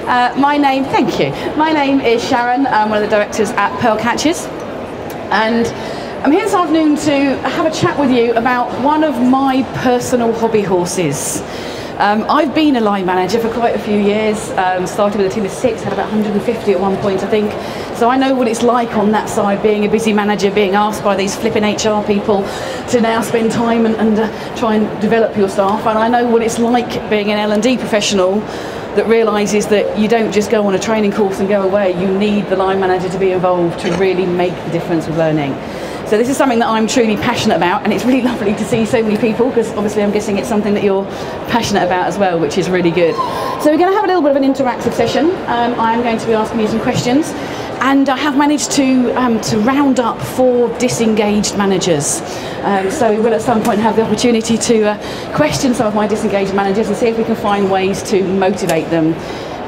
Thank you. My name is Sharon. I'm one of the directors at Pearl Catches, and I'm here this afternoon to have a chat with you about one of my personal hobby horses. I've been a line manager for quite a few years, started with a team of 6, had about 150 at one point I think, so I know what it's like on that side, being a busy manager, being asked by these flipping HR people to now spend time and try and develop your staff, and I know what it's like being an L&D professional that realises that you don't just go on a training course and go away. You need the line manager to be involved to really make the difference with learning. So this is something that I'm truly passionate about, and it's really lovely to see so many people, because obviously I'm guessing it's something that you're passionate about as well, which is really good. So we're going to have a little bit of an interactive session. I'm going to be asking you some questions, and I have managed to round up 4 disengaged managers. So we will at some point have the opportunity to question some of my disengaged managers and see if we can find ways to motivate them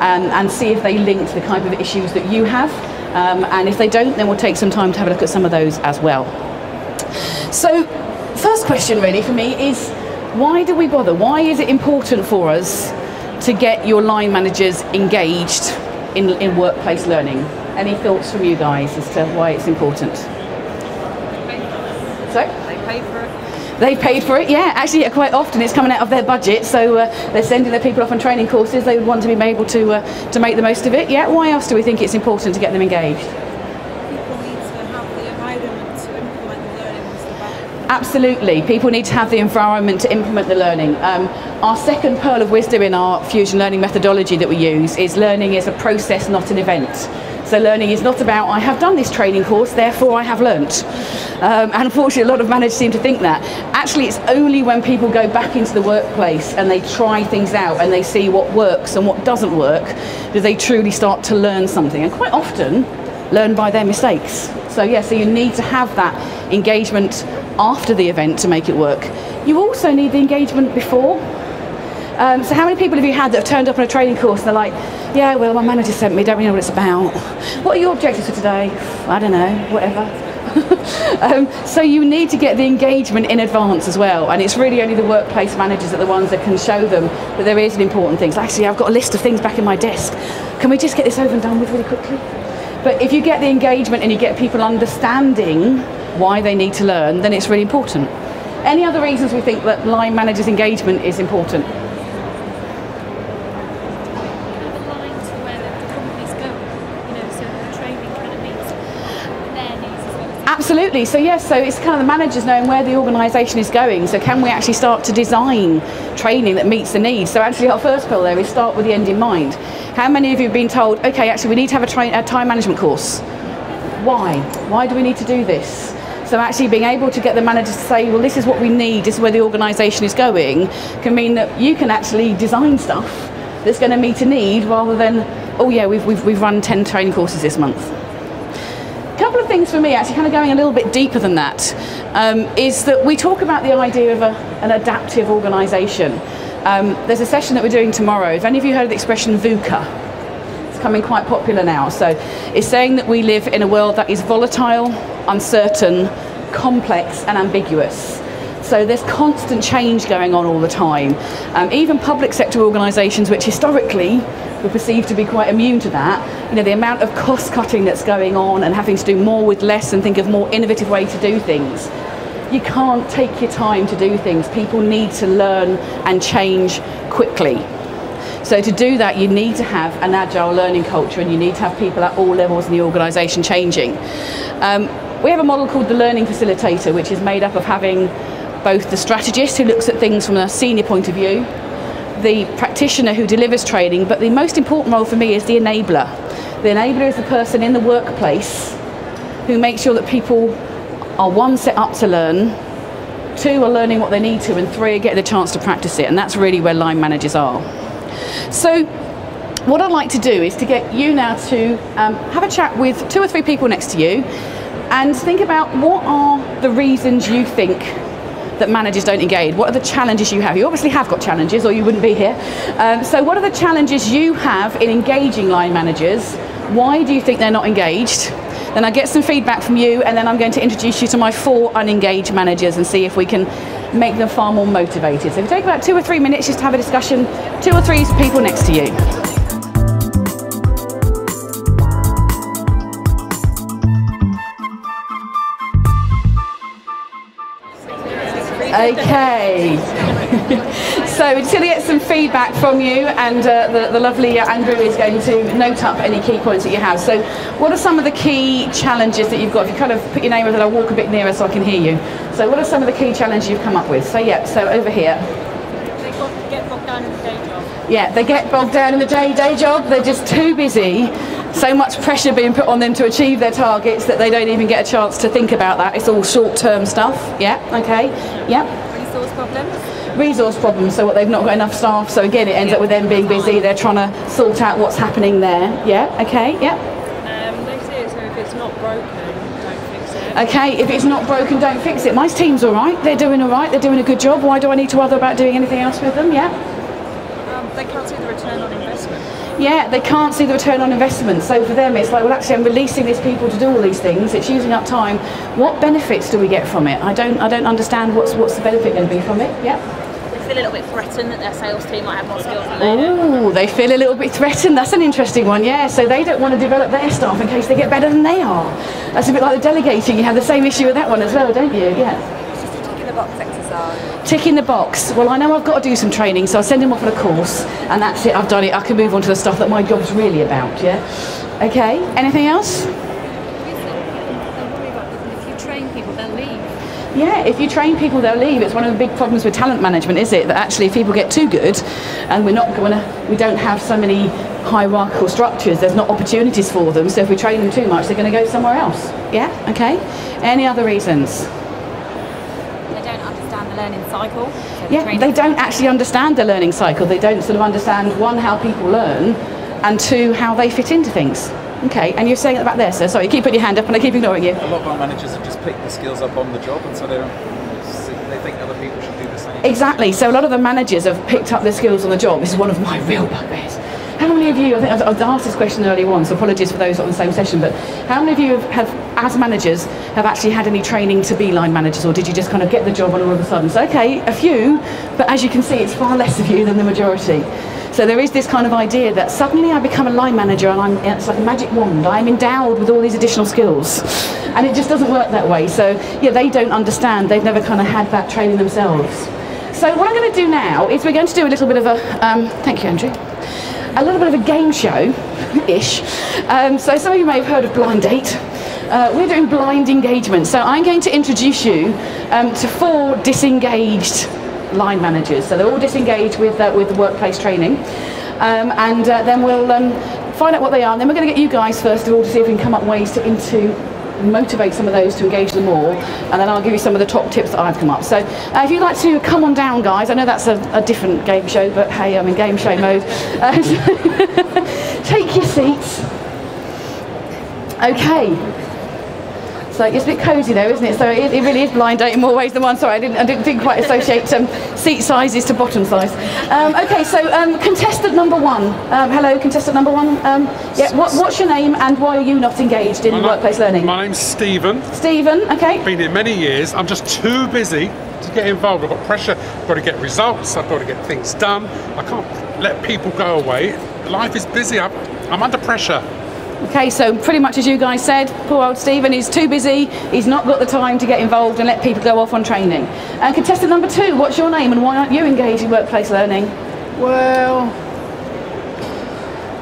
and see if they link to the kind of issues that you have. And if they don't, then we'll take some time to have a look at some of those as well. So, first question really for me is, why do we bother? Why is it important for us to get your line managers engaged in workplace learning? Any thoughts from you guys as to why it's important? Sorry? They pay for it. They paid for it, yeah. Actually, quite often it's coming out of their budget, so they're sending their people off on training courses. They would want to be able to make the most of it. Yeah. Why else do we think it's important to get them engaged? People need to have the environment to implement the learning. Absolutely, people need to have the environment to implement the learning. Our second pearl of wisdom in our fusion learning methodology that we use is learning is a process, not an event. So learning is not about, I have done this training course, therefore I have learnt. And unfortunately, a lot of managers seem to think that. Actually, it's only when people go back into the workplace and they try things out and they see what works and what doesn't work, that they truly start to learn something. And quite often, learn by their mistakes. So yeah, so you need to have that engagement after the event to make it work. You also need the engagement before. So how many people have you had that have turned up on a training course and they're like, yeah, well, my manager sent me, don't really know what it's about. What are your objectives for today? I don't know, whatever. So you need to get the engagement in advance as well, and it's really only the workplace managers that are the ones that can show them that there is an important thing. So actually, I've got a list of things back in my desk. Can we just get this over and done with really quickly? But if you get the engagement and you get people understanding why they need to learn, then it's really important. Any other reasons we think that line managers' engagement is important? Absolutely. So yes, so it's kind of the managers knowing where the organisation is going. So can we actually start to design training that meets the needs? So actually our first goal there is start with the end in mind. How many of you have been told, okay, actually we need to have a time management course? Why? Why do we need to do this? So actually being able to get the managers to say, well, this is what we need, this is where the organisation is going, can mean that you can actually design stuff that's going to meet a need rather than, oh yeah, we've run 10 training courses this month. Couple of things for me, actually kind of going a little bit deeper than that, is that we talk about the idea of an adaptive organisation. There's a session that we're doing tomorrow. Have any of you heard of the expression VUCA? It's becoming quite popular now. So it's saying that we live in a world that is volatile, uncertain, complex and ambiguous. So there's constant change going on all the time. Even public sector organisations, which historically were perceived to be quite immune to that, you know, the amount of cost cutting that's going on and having to do more with less and think of more innovative ways to do things. You can't take your time to do things. People need to learn and change quickly. So to do that, you need to have an agile learning culture, and you need to have people at all levels in the organisation changing. We have a model called the Learning Facilitator, which is made up of having both the strategist who looks at things from a senior point of view, the practitioner who delivers training, but the most important role for me is the enabler. The enabler is the person in the workplace who makes sure that people are, 1, set up to learn, 2, are learning what they need to, and 3, are getting the chance to practice it, and that's really where line managers are. So what I'd like to do is to get you now to have a chat with 2 or 3 people next to you and think about what are the reasons you think that managers don't engage. What are the challenges you have? You obviously have got challenges or you wouldn't be here. So what are the challenges you have in engaging line managers? Why do you think they're not engaged? Then I get some feedback from you, and then I'm going to introduce you to my 4 unengaged managers and see if we can make them far more motivated. So if you take about 2 or 3 minutes just to have a discussion, 2 or 3 people next to you. Okay. So we're just going to get some feedback from you, and the lovely Andrew is going to note up any key points that you have. So what are some of the key challenges that you've got? If you kind of put your name and I'll walk a bit nearer so I can hear you. So what are some of the key challenges you've come up with? So yeah, so over here. They get bogged down in the day job. Yeah, they get bogged down in the day job. They're just too busy. So much pressure being put on them to achieve their targets that they don't even get a chance to think about that. It's all short-term stuff. Yeah, okay. Yeah. Resource problems. Resource problems, so what, they've not got enough staff, so again it ends up with them being busy. They're trying to sort out what's happening there. Yeah, okay, yeah. They say it, so if it's not broken, don't fix it. Okay, if it's not broken, don't fix it. My team's all right. They're doing all right. They're doing a good job. Why do I need to bother about doing anything else with them? Yeah. They can't see the return on investment. Yeah, they can't see the return on investment. So for them, it's like, well, actually, I'm releasing these people to do all these things. It's using up time. What benefits do we get from it? I don't understand what's the benefit going to be from it. Yeah. They feel a little bit threatened that their sales team might have more skills than they do. Oh, they feel a little bit threatened. That's an interesting one. Yeah. So they don't want to develop their staff in case they get better than they are. That's a bit like the delegating. You have the same issue with that one as well, don't you? Yeah. It's just a tick in the box exercise. Tick in the box. Well, I know I've got to do some training, so I'll send him off on a course, and that's it. I've done it. I can move on to the stuff that my job's really about. Yeah. Okay. Anything else? They'll worry about this. If you train people, they'll leave. Yeah, if you train people, they'll leave. It's one of the big problems with talent management, is it? That actually, if people get too good, and we don't have so many hierarchical structures, there's not opportunities for them. So if we train them too much, they're going to go somewhere else. Yeah. Okay. Any other reasons? They don't understand the learning cycle. So Yeah, they don't actually understand the learning cycle. They don't sort of understand, one, how people learn, and two, how they fit into things. Okay, and you're saying it back there, sir. Sorry, keep putting your hand up and I keep ignoring you. A lot of our managers have just picked the skills up on the job, and so they think other people should do the same. Exactly. So a lot of the managers have picked up their skills on the job. This is one of my real bugbears. How many of you, I think I've asked this question earlier on, so apologies for those on the same session, but how many of you have, as managers, have actually had any training to be line managers, or did you just kind of get the job and all of a sudden? So, okay, a few, but as you can see, it's far less of you than the majority. So there is this kind of idea that suddenly I become a line manager and it's like a magic wand. I'm endowed with all these additional skills. And it just doesn't work that way. So, yeah, they don't understand. They've never kind of had that training themselves. So what I'm going to do now is we're going to do a little bit of a, thank you, Andrew. A little bit of a game show-ish. So some of you may have heard of Blind Date. We're doing blind engagement. So I'm going to introduce you to 4 disengaged line managers. So they're all disengaged with the workplace training. And then we'll find out what they are. And then we're going to get you guys, first of all, to see if we can come up ways to motivate some of those to engage them more, and then I'll give you some of the top tips that I've come up. So if you'd like to come on down, guys, I know that's a different game show, but hey, I'm in game show mode. Take your seats. Okay. So it's a bit cosy though, isn't it? So it really is blind date in more ways than one. Sorry, I didn't quite associate seat sizes to bottom size. Okay, so contestant number 1. Hello, contestant number 1. Yeah, what's your name and why are you not engaged in workplace learning? My name's Stephen. Stephen, okay. Been here many years. I'm just too busy to get involved. I've got pressure. I've got to get results. I've got to get things done. I can't let people go away. Life is busy. I'm under pressure. Okay, so pretty much as you guys said, poor old Stephen is too busy, he's not got the time to get involved and let people go off on training. And contestant number 2, what's your name and why aren't you engaged in workplace learning? Well,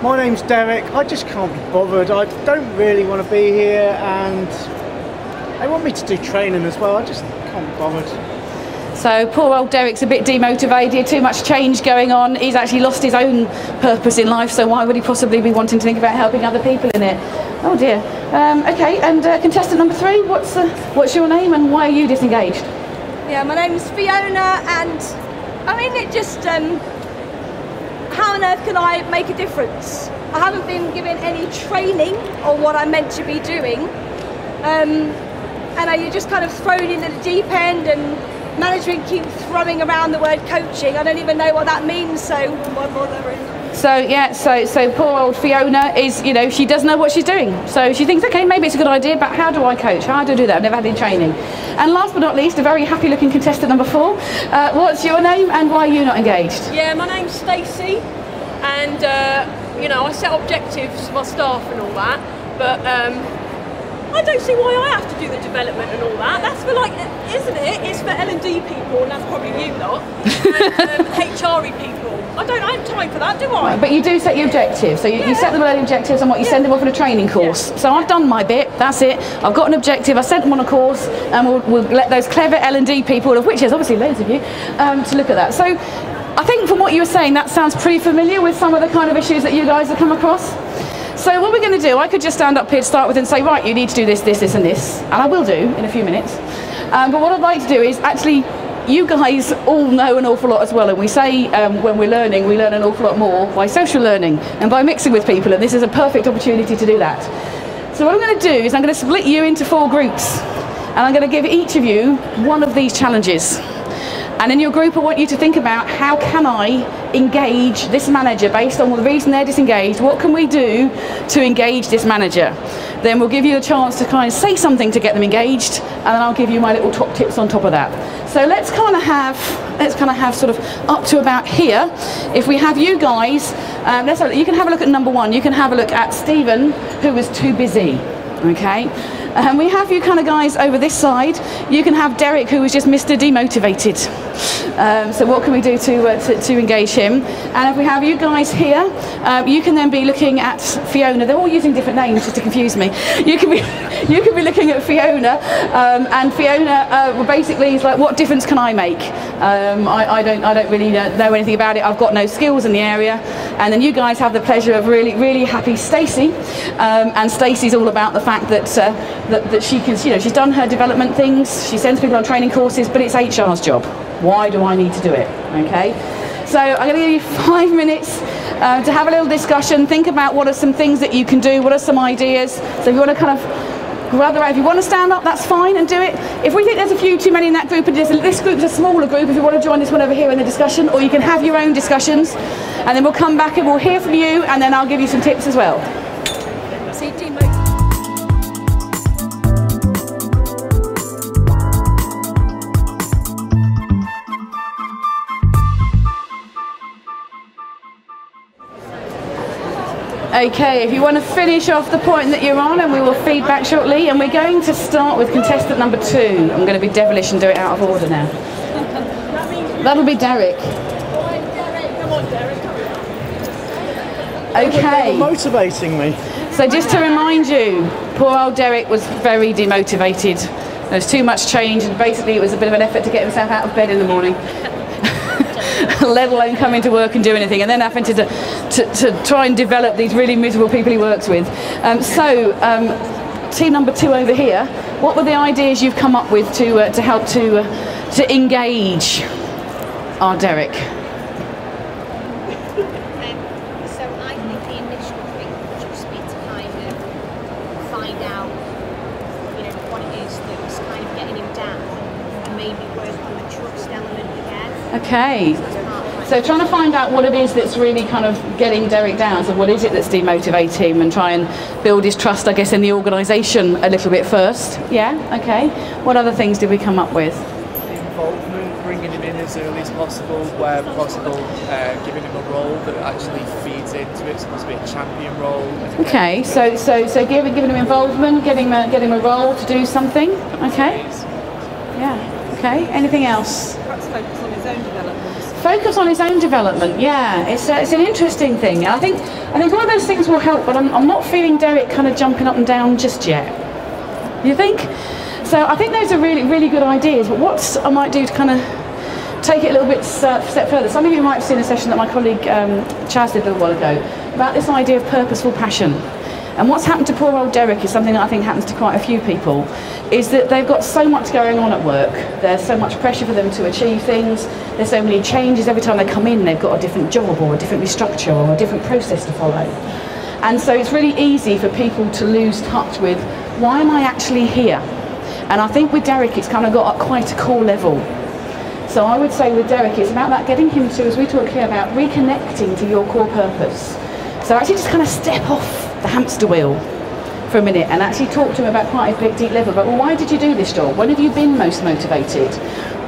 my name's Derek. I just can't be bothered. I don't really want to be here, and they want me to do training as well. I just can't be bothered. So poor old Derek's a bit demotivated, too much change going on. He's actually lost his own purpose in life, so why would he possibly be wanting to think about helping other people in it? Oh dear. Okay, and contestant number 3, what's your name and why are you disengaged? Yeah, my name's Fiona, and I mean, it just, how on earth can I make a difference? I haven't been given any training on what I'm meant to be doing, and you're just kind of thrown into the deep end, and management keeps throwing around the word coaching. I don't even know what that means, so why bother? So yeah, so poor old Fiona is, she doesn't know what she's doing. So she thinks, okay, maybe it's a good idea, but how do I coach? How do I do that? I've never had any training. And last but not least, a very happy looking contestant number 4. What's your name and why are you not engaged? Yeah, my name's Stacey, and I set objectives for my staff and all that, but I don't see why I have to do the development and all that. That's for like, isn't it? It's for L&D people, and that's probably you lot, and HRE people. I don't have time for that, do I? But you do set your objectives. So you set the learning objectives and what you send them off on a training course. So I've done my bit, that's it. I've got an objective, I sent them on a course, and we'll let those clever L&D people, of which there's obviously loads of you, to look at that. So I think from what you were saying, that sounds pretty familiar with some of the kind of issues that you guys have come across. So what we're going to do, I could just stand up here to start with and say, right, you need to do this, this, this and this, and I will do in a few minutes. But what I'd like to do is actually, you guys all know an awful lot as well, and we say when we're learning, we learn an awful lot more by social learning and by mixing with people, and this is a perfect opportunity to do that. So what I'm going to do is I'm going to split you into 4 groups, and I'm going to give each of you one of these challenges. And in your group, I want you to think about, how can I engage this manager based on the reason they're disengaged? What can we do to engage this manager? Then we'll give you a chance to kind of say something to get them engaged, and then I'll give you my little top tips on top of that. So let's kind of have sort of up to about here. If we have you guys, you can have a look at number 1. You can have a look at Stephen, who was too busy. Okay. And we have you kind of guys over this side. You can have Derek, who was just Mr. Demotivated. So what can we do to engage him? And if we have you guys here, you can then be looking at Fiona. They're all using different names just to confuse me. You can be looking at Fiona, and Fiona basically is like, what difference can I make? I don't really know anything about it. I've got no skills in the area. And then you guys have the pleasure of really happy Stacey, and Stacey's all about the fact that she can, she's done her development things, she sends people on training courses, but it's HR's job. Why do I need to do it? Okay, so I'm going to give you 5 minutes to have a little discussion. Think about what are some things that you can do, what are some ideas. So if you want to kind of grab the right, if you want to stand up, that's fine, and do it. If we think there's a few too many in that group, and this group's a smaller group, if you want to join this one over here in the discussion, or you can have your own discussions, and then we'll come back and we'll hear from you, and then I'll give you some tips as well. Okay, if you want to finish off the point that you're on, and we will feed back shortly, and we're going to start with contestant number 2. I'm going to be devilish and do it out of order now. That'll be Derek. Come on, Derek. Okay. They were motivating me. So just to remind you, poor old Derek was very demotivated. There was too much change, and basically it was a bit of an effort to get himself out of bed in the morning. Let alone coming to work and do anything, and then having to try and develop these really miserable people he works with. Team number 2 over here, what were the ideas you've come up with to help to engage our Derek? So I think the initial thing would just be to kind of find out, what it is that's kind of getting him down, and maybe work on the trust element again. Okay. So trying to find out what it is that's really kind of getting Derek down. So what is it that's demotivating him, and try and build his trust, I guess, in the organisation a little bit first. Yeah, okay. What other things did we come up with? Involvement, bringing him in as early as possible, where possible, giving him a role that actually feeds into it, so there must be a champion role. Okay, so giving him involvement, getting him a role to do something. Okay. Yeah. Okay. Anything else? Perhaps focus on his own development. Focus on his own development, yeah. It's an interesting thing. I think one of those things will help, but I'm not feeling Derek kind of jumping up and down just yet. You think? So I think those are really good ideas, but what I might do to kind of take it a little bit step further. Some of you might have seen a session that my colleague Chaz did a little while ago about this idea of purposeful passion. And what's happened to poor old Derek is something that I think happens to quite a few people, is that they've got so much going on at work. There's so much pressure for them to achieve things. There's so many changes. Every time they come in, they've got a different job or a different restructure or a different process to follow. And so it's really easy for people to lose touch with, why am I actually here? And I think with Derek, it's kind of got quite a core level. So I would say with Derek, it's about that getting him to, as we talk here about, reconnecting to your core purpose. So actually just kind of step off the hamster wheel for a minute and actually talk to him about quite a big, deep level. But well, why did you do this job? When have you been most motivated?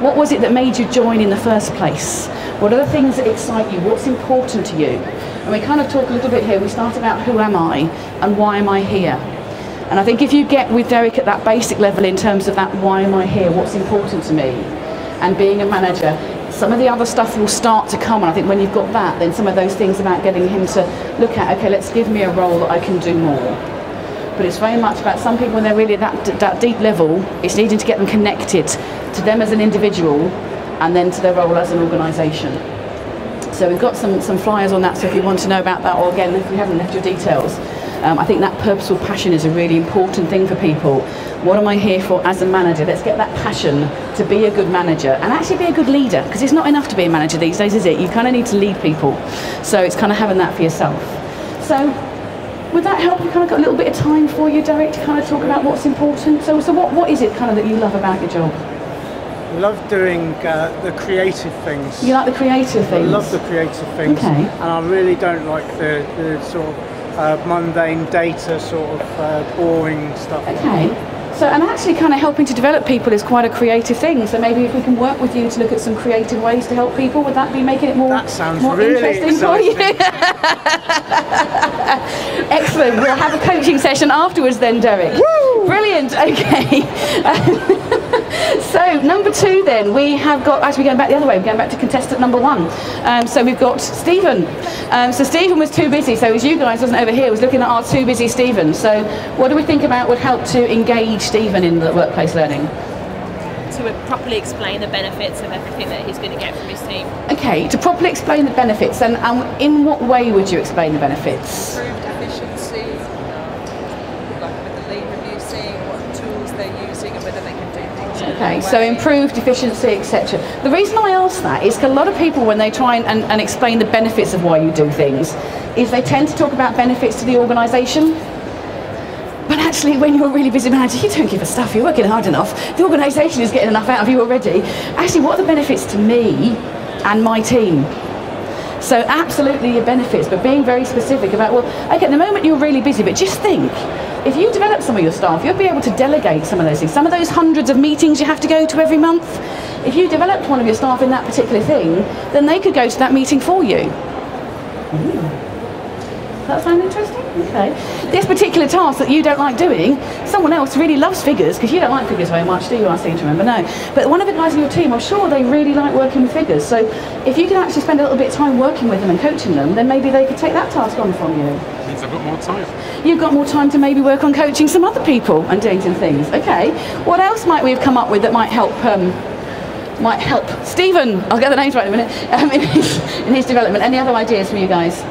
What was it that made you join in the first place? What are the things that excite you? What's important to you? And we kind of talk a little bit here. We start about who am I and why am I here? And I think if you get with Derek at that basic level in terms of that, why am I here, what's important to me, and being a manager, some of the other stuff will start to come. And I think when you've got that, then some of those things about getting him to look at, okay, let's give me a role that I can do more. But it's very much about some people when they're really at that deep level, it's needing to get them connected to them as an individual and then to their role as an organisation. So we've got some flyers on that, so if you want to know about that, or again, if we haven't left your details, I think that purposeful passion is a really important thing for people. What am I here for as a manager? Let's get that passion to be a good manager and actually be a good leader, because it's not enough to be a manager these days, is it? You kind of need to lead people. So it's kind of having that for yourself. So would that help? You kind of got a little bit of time for you, Derek, to kind of talk about what's important. So what is it kind of that you love about your job? I love doing the creative things. You like the creative things? I love the creative things. Okay. And I really don't like the sort of mundane data, sort of boring stuff. Okay. So, and actually kind of helping to develop people is quite a creative thing. So maybe if we can work with you to look at some creative ways to help people, would that be making it more, that sounds more really interesting exciting. for you? Excellent. We'll have a coaching session afterwards then, Derek. Woo! Brilliant. Okay. So number 2 then, we have got, actually going back the other way, we're going back to contestant number 1. So we've got Stephen. So Stephen was too busy, so it was you guys, wasn't over here, was looking at our too busy Stephen. So what do we think about would help to engage Stephen in the workplace learning? To properly explain the benefits of everything that he's going to get from his team. Okay, to properly explain the benefits, and in what way would you explain the benefits? Improved efficiency, like with the lead review, seeing what tools they're using and whether they can do things. Okay, so improved efficiency, etc. The reason I ask that is because a lot of people, when they try and explain the benefits of why you do things, is they tend to talk about benefits to the organisation. But actually, when you're a really busy manager, you don't give a stuff, you're working hard enough, the organisation is getting enough out of you already. Actually, what are the benefits to me and my team? So absolutely your benefits, but being very specific about, well, okay, at the moment you're really busy, but just think, if you develop some of your staff, you'll be able to delegate some of those things. Some of those hundreds of meetings you have to go to every month, if you developed one of your staff in that particular thing, then they could go to that meeting for you. Does that sound interesting? Okay. This particular task that you don't like doing, someone else really loves figures, because you don't like figures very much, do you? I seem to remember, no. But one of the guys in your team, I'm sure they really like working with figures. So if you can actually spend a little bit of time working with them and coaching them, then maybe they could take that task on from you. Means I've got more time. You've got more time to maybe work on coaching some other people and doing some things. Okay. What else might we have come up with that might help? Stephen, I'll get the names right in a minute, in his development. Any other ideas from you guys?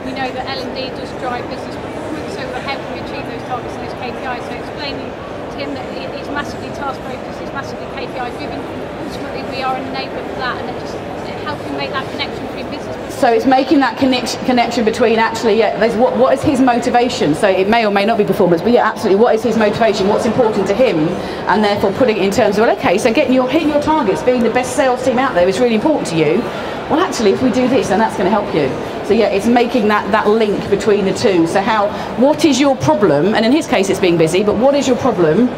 We know that L&D does drive business performance, so we're helping achieve those targets and those KPIs. So explaining to him that it's massively task focused, it's massively KPI driven. Ultimately, we are an enabler for that, and then just helping make that connection between business performance. So it's making that connection between actually, there's what is his motivation? So it may or may not be performance, but yeah, absolutely, what is his motivation? What's important to him? And therefore putting it in terms of, well, okay, so hitting your targets, being the best sales team out there is really important to you. Well, actually, if we do this, then that's going to help you. So yeah, it's making that link between the two. So what is your problem? And in his case, it's being busy, but what is your problem?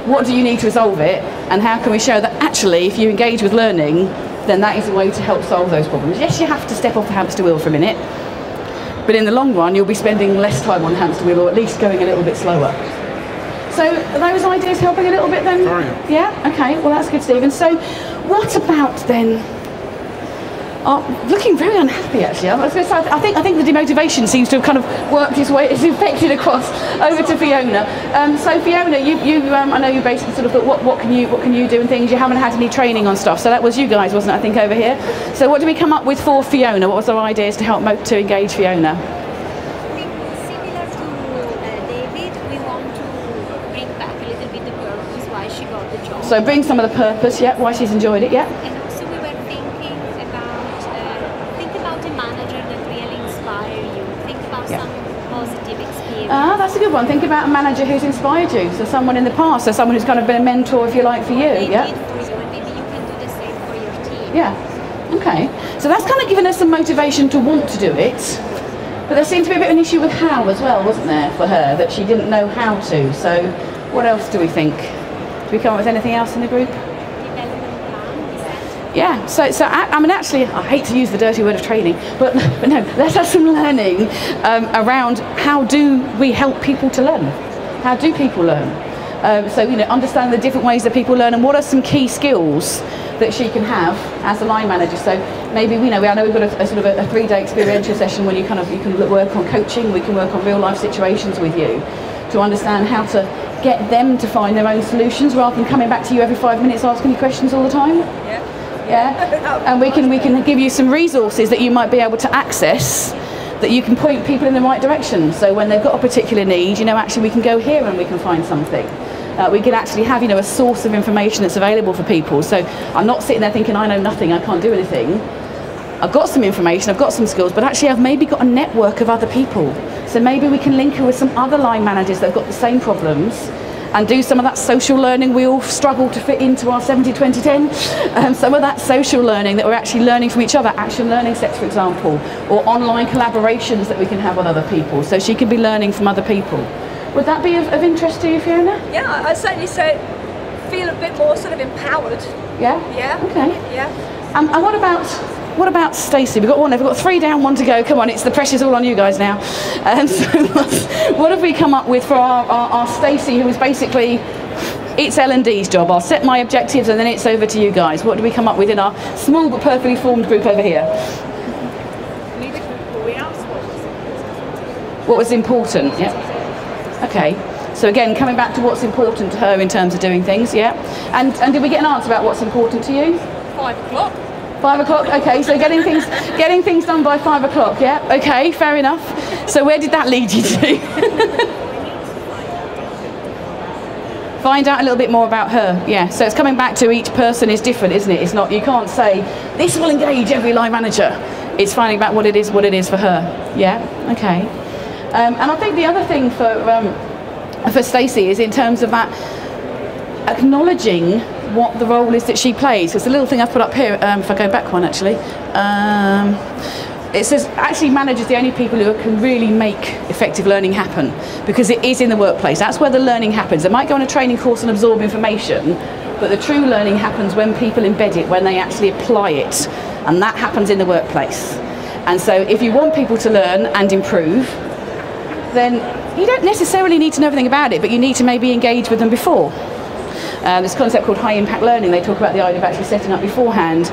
What do you need to resolve it? And how can we show that actually, if you engage with learning, then that is a way to help solve those problems. Yes, you have to step off the hamster wheel for a minute, but in the long run, you'll be spending less time on the hamster wheel, or at least going a little bit slower. So are those ideas helping a little bit then? Yeah? Okay, well that's good, Stephen. So what about then, looking very unhappy actually. I was going to say, I think the demotivation seems to have kind of worked its way, it's infected across over to Fiona. So Fiona, I know you basically sort of thought, what can you do and things. You haven't had any training on stuff, so that was you guys, wasn't it? I think over here. So what did we come up with for Fiona? What was our ideas to help to engage Fiona? Similar to David, we want to bring back a little bit the purpose why she got the job. So bring some of the purpose, yeah, why she's enjoyed it, yeah. And also we were thinking about a manager that really inspires you. Think about some positive experience. That's a good one. Think about a manager who's inspired you. So someone in the past, so someone who's kind of been a mentor, if you like, for you. Yeah. For you, and maybe you can do the same for your team. Yeah. Okay. So that's kind of given us some motivation to want to do it. But there seemed to be a bit of an issue with how as well, wasn't there, for her, that she didn't know how to. So what else do we think? Do we come up with anything else in the group? Yeah, so I mean, actually, I hate to use the dirty word of training, but no, let's have some learning around how do we help people to learn? How do people learn? So, you know, understand the different ways that people learn and what are some key skills that she can have as a line manager. So maybe, you know, I know we've got a sort of a 3-day experiential session when you can work on coaching, we can work on real life situations with you to understand how to get them to find their own solutions rather than coming back to you every 5 minutes asking you questions all the time. Yeah. And we can give you some resources that you might be able to access that you can point people in the right direction. So when they've got a particular need, you know, actually we can go here and we can find something. We can actually have, you know, a source of information that's available for people. So I'm not sitting there thinking I know nothing, I can't do anything. I've got some information, I've got some skills, but actually I've maybe got a network of other people. So maybe we can link her with some other line managers that have got the same problems and do some of that social learning we all struggle to fit into our 70-20-10. Some of that social learning that we're actually learning from each other, action learning sets for example, or online collaborations that we can have with other people. So she can be learning from other people. Would that be of interest to you, Fiona? Yeah, I'd certainly say feel a bit more sort of empowered. Yeah? Yeah. Okay. Yeah. And what about Stacey? We've got 3 down, 1 to go. Come on, it's the pressure's all on you guys now. So what have we come up with for our Stacey, who is basically, it's L&D's job. I'll set my objectives and then it's over to you guys. What do we come up with in our small but perfectly formed group over here? What was important? Yeah. Okay. So again, coming back to what's important to her in terms of doing things, yeah. And did we get an answer about what's important to you? 5 o'clock. 5 o'clock, okay, so getting things done by 5 o'clock, yeah, okay, fair enough. So where did that lead you to? Find out a little bit more about her, yeah. So it's coming back to each person is different, isn't it? It's not, you can't say, this will engage every line manager. It's finding out what it is for her, yeah, okay. And I think the other thing for Stacey is in terms of that acknowledging what the role is that she plays. It's a little thing I've put up here, if I go back one actually. It says actually managers are the only people who can really make effective learning happen because it is in the workplace. That's where the learning happens. They might go on a training course and absorb information, but the true learning happens when people embed it, when they actually apply it, and that happens in the workplace. And so if you want people to learn and improve, then you don't necessarily need to know everything about it, but you need to maybe engage with them before. This concept called high impact learning, they talk about the idea of actually setting up beforehand,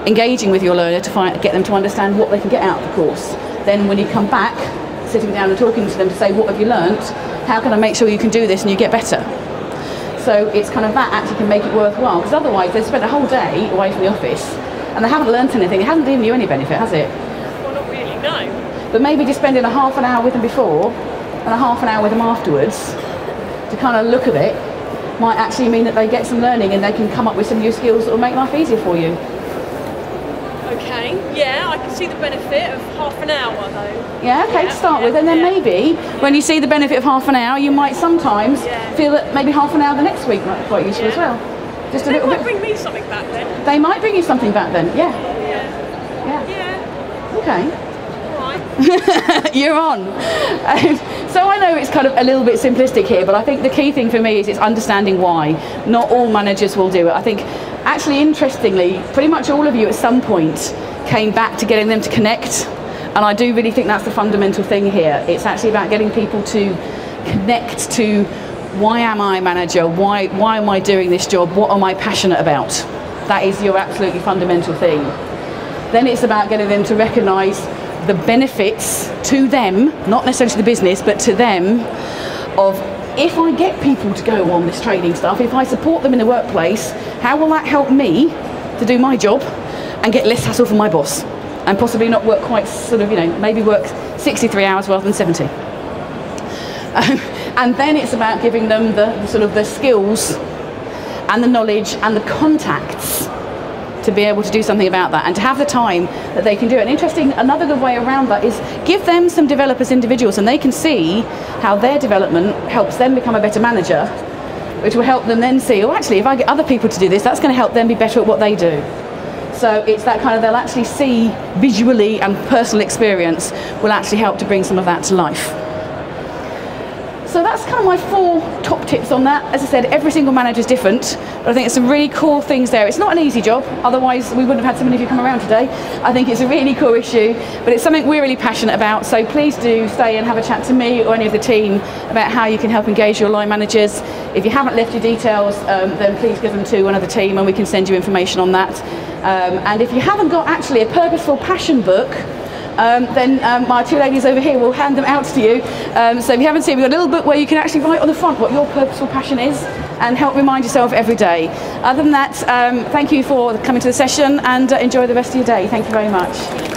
engaging with your learner to get them to understand what they can get out of the course. Then when you come back, sitting down and talking to them to say, what have you learnt? How can I make sure you can do this and you get better? So it's kind of that actually can make it worthwhile, because otherwise they've spent a whole day away from the office and they haven't learnt anything. It hasn't given you any benefit, has it? Well, not really, no. But maybe just spending a half an hour with them before and a half an hour with them afterwards to kind of look at it might actually mean that they get some learning and they can come up with some new skills that will make life easier for you. Okay, yeah, I can see the benefit of half an hour though. Yeah, okay, to start with, and then maybe when you see the benefit of half an hour, you might sometimes feel that maybe half an hour the next week might be quite useful as well. Just a little bit. They might bring me something back then. They might bring you something back then, yeah. Okay. You're on. So I know it's kind of a little bit simplistic here, but I think the key thing for me is it's understanding why. Not all managers will do it. I think actually interestingly, pretty much all of you at some point came back to getting them to connect, and I do really think that's the fundamental thing here. It's actually about getting people to connect to why am I a manager, why am I doing this job, what am I passionate about? That is your absolutely fundamental thing. Then it's about getting them to recognise the benefits to them, not necessarily to the business, but to them, of if I get people to go on this training stuff, if I support them in the workplace, how will that help me to do my job and get less hassle from my boss and possibly not work quite sort of, you know, maybe work 63 hours rather than 70. And then it's about giving them the sort of the skills and the knowledge and the contacts to be able to do something about that and to have the time that they can do it. And interesting, another good way around that is give them some developers individuals and they can see how their development helps them become a better manager, which will help them then see, oh actually if I get other people to do this, that's going to help them be better at what they do. So it's that kind of, they'll actually see visually, and personal experience will actually help to bring some of that to life. So that's kind of my 4 top tips on that. As I said, every single manager is different, but I think there's some really core things there. It's not an easy job, otherwise we wouldn't have had so many of you come around today. I think it's a really core issue, but it's something we're really passionate about, so please do stay and have a chat to me or any of the team about how you can help engage your line managers. If you haven't left your details, then please give them to one of the team and we can send you information on that. And if you haven't got actually a Purposeful Passion book, then my 2 ladies over here will hand them out to you. So if you haven't seen, we've got a little book where you can actually write on the front what your purposeful passion is and help remind yourself every day. Other than that, thank you for coming to the session and enjoy the rest of your day. Thank you very much.